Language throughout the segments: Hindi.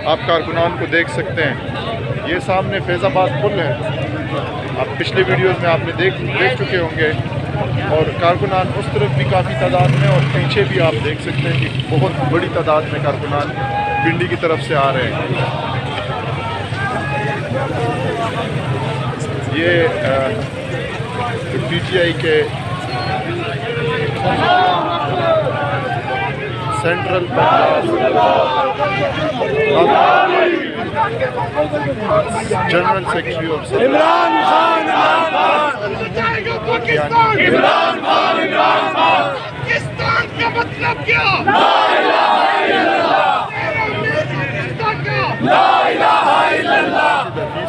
आप कारकुनान को देख सकते हैं। ये सामने फैज़ाबाद पुल है, आप पिछले वीडियोस में आपने देख चुके होंगे। और कारकुनान उस तरफ भी काफ़ी तादाद में, और पीछे भी आप देख सकते हैं कि बहुत बड़ी तादाद में कारकुनान पिंडी की तरफ से आ रहे हैं। ये PTI के central general secretary of Imran Khan Pakistan का मतलब क्या? ला इलाहा इल्लल्लाह।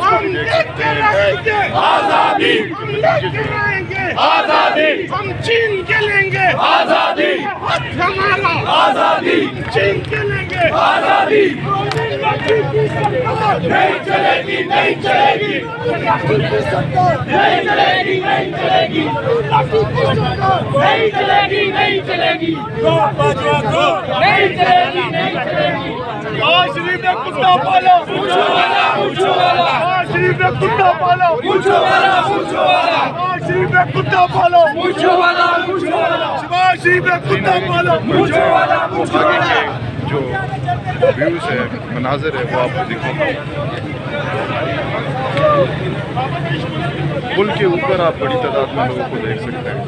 हम देखते रहेंगे आजादी, हम देखते रहेंगे आजादी, हम छीन के लेंगे आजादी, हमारा आजादी छीन के लेंगे आजादी। नहीं चलेगी, नहीं चलेगी, नहीं चलेगी, नहीं चलेगी, नहीं चलेगी, नहीं चलेगी, नहीं चलेगी, नहीं चलेगी। शरीफ में कुत्ता पालो, पूछो वाला, पूछो वाला। शरीफ में कुत्ता पालो, पूछो वाला, पूछो वाला। शरीफ में कुत्ता पालो, पूछो वाला, पूछो वाला। शरीफ में कुत्ता पालो, पूछो वाला, पूछो वाला। जो व्यूज़ है, मनाज़र है, वो आपको दिखाऊंगा। पुल के ऊपर आप बड़ी तादाद में लोगों को देख सकते हैं।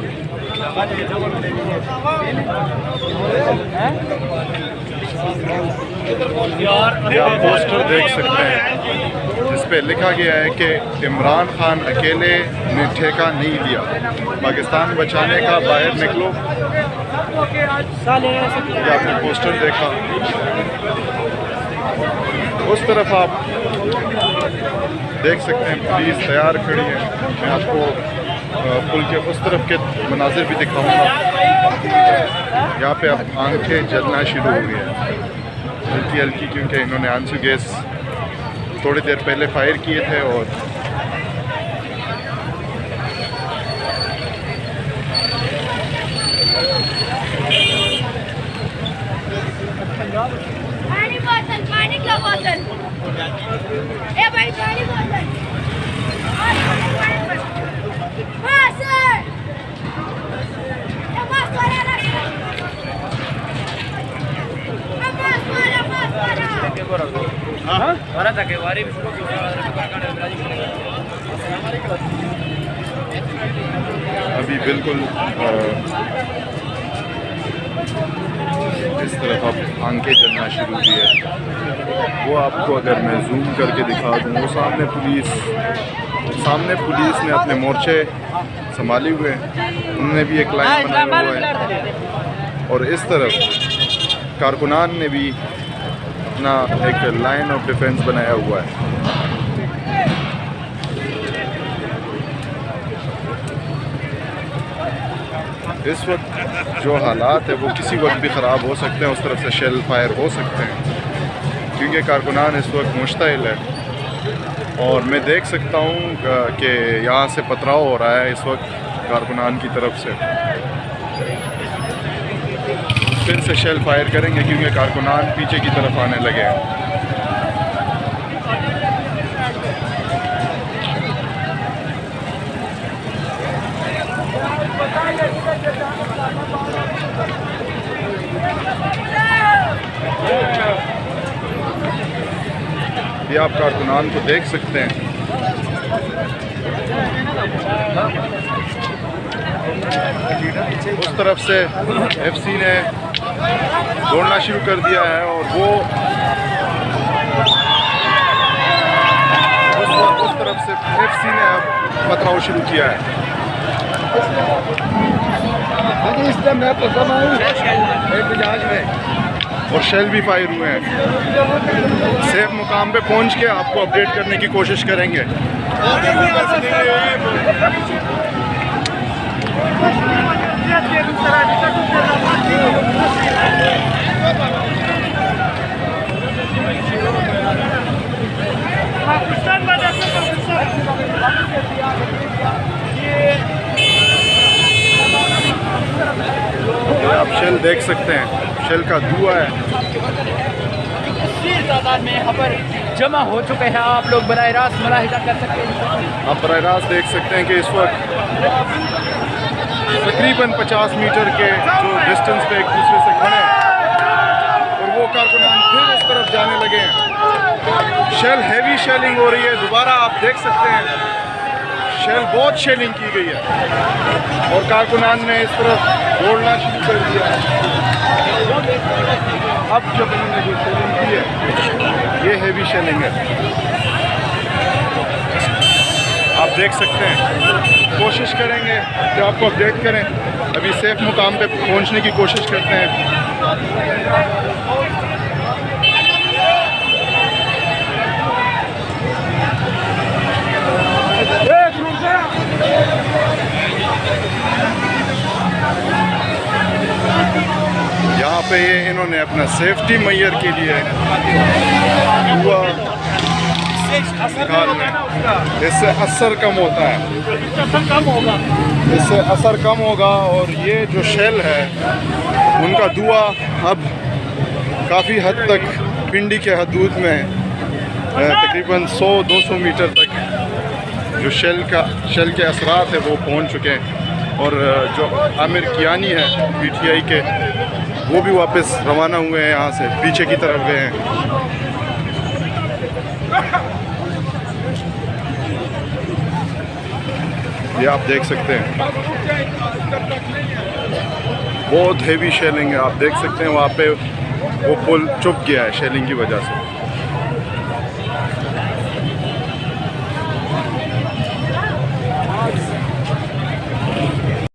ये आप पोस्टर देख सकते हैं जिस पे लिखा गया है कि इमरान खान अकेले ने ठेका नहीं लिया, पाकिस्तान बचाने का, बाहर निकलो। ये आपने पोस्टर देखा। उस तरफ आप देख सकते हैं पुलिस तैयार खड़ी है। मैं आपको पुल के उस तरफ के मनाजिर भी दिखाऊंगा। यहाँ पे अब आंखें जलना शुरू हो गई हैं हल्की हल्की, क्योंकि इन्होंने आंसू गैस थोड़ी देर पहले फायर किए थे। और पानी का बोतल, ए भाई पानी बोतल। हाँ सर, अभी बिल्कुल इस तरफ अब आंखें जलना शुरू हुई है। वो आपको अगर मैं जूम करके दिखा दूँ, वो सामने पुलिस ने अपने मोर्चे संभाले हुए हैं। उन्होंने भी एक लाइन बनाया हुआ है, और इस तरफ कारकुनान ने भी अपना एक लाइन ऑफ डिफेंस बनाया हुआ है। इस वक्त जो हालात है वो किसी वक्त भी ख़राब हो सकते हैं, उस तरफ से शेल फायर हो सकते हैं, क्योंकि कारकुनान इस वक्त मुश्तइल है। और मैं देख सकता हूँ कि यहाँ से पथराव हो रहा है इस वक्त कारकुनान की तरफ से। फिर से शेल फायर करेंगे क्योंकि कारकुनान पीछे की तरफ आने लगे हैं। ये आप कारकुनान को देख सकते हैं। उस तरफ से FC ने दौड़ना शुरू कर दिया है, और वो उस तरफ से FC ने अब पथराव शुरू किया है। और शेल भी फायर हुए हैं। सेफ मुकाम पे पहुंच के आपको अपडेट करने की कोशिश करेंगे। आप शेल देख सकते हैं, शेल का धुआं है। तादाद में यहाँ पर जमा हो चुके हैं। आप लोग बराह रास्त मुलाहिजा कर सकते हैं। आप बराह रास्त देख सकते हैं कि इस वक्त तकरीबन 50 मीटर के जो डिस्टेंस पे एक दूसरे से खड़े हैं और वो कारकुनान फिर उस तरफ जाने लगे हैं। शेल हैवी शेलिंग हो रही है। दोबारा आप देख सकते हैं शेल बहुत शेलिंग की गई है और कारकुनान ने इस तरफ दौड़ना शुरू कर दिया है। अब जब इन्होंने जो शेलिंग की है ये हैवी शेलिंग है। आप देख सकते हैं। कोशिश करेंगे कि आपको अपडेट करें। अभी सेफ मुकाम पे पहुंचने की कोशिश करते हैं। यहाँ पे ये इन्होंने अपना सेफ्टी मैयर के लिए हुआ इससे असर कम होता है, इससे असर कम होगा। और ये जो शेल है उनका धुआं अब काफ़ी हद तक पिंडी के हदूद में तकरीबन 100-200 मीटर तक जो शेल के असरात है वो पहुंच चुके हैं। और जो आमिर कियानी है PTI के वो भी वापस रवाना हुए हैं, यहाँ से पीछे की तरफ गए हैं। ये आप देख सकते हैं बहुत हेवी शेलिंग है। आप देख सकते हैं वहाँ पे वो पुल चुक गया है शेलिंग की वजह से।